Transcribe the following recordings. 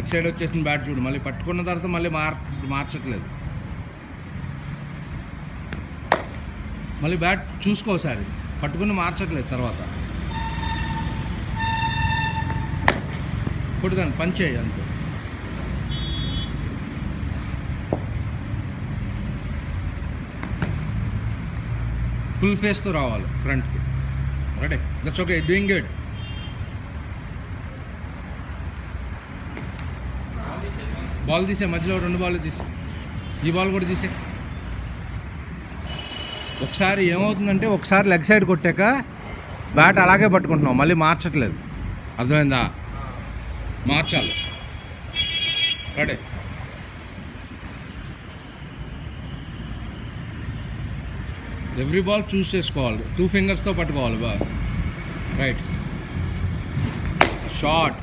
Leg side వచ్చేసిన bat చూడు, మళ్ళీ పట్టుకున్న తర్వాత మళ్ళీ మార్చట్లేదు. మళ్ళీ బ్యాట్ చూసుకోసారి, పట్టుకుని మార్చట్లేదు. తర్వాత కొట్టుదాన్ని పంచేయి అంతే. ఫుల్ ఫేస్తో రావాలి ఫ్రంట్కి. Ready, that's okay, doing good. Ball తీసే, మధ్యలో 2 బాల్ తీసే, ఈ బాల్ కూడా తీసే. ఒకసారి ఏమవుతుందంటే, ఒకసారి లెగ్ సైడ్ కొట్టాక బ్యాట్ అలాగే పట్టుకుంటున్నాం, మళ్ళీ మార్చట్లేదు. అర్థమైందా? మార్చాలి. రెడీ, ఎవ్రీ బాల్ చూస్ చేసుకోవాలి, 2 ఫింగర్స్తో పట్టుకోవాలి బాల్. రైట్, షార్ట్,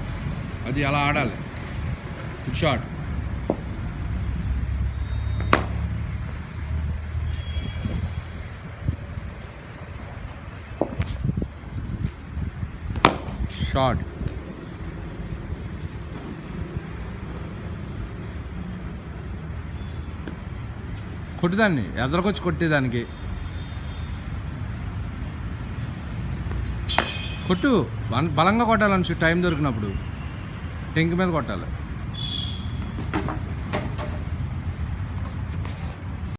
అది అలా ఆడాలి. Good shot. షార్ట్. కొట్టేదాన్ని, ఎదరకొచ్చి కొట్టేదానికి కొట్టు. బలంగా కొట్టాలని టైం దొరికినప్పుడు టెంక్ మీద కొట్టాలి.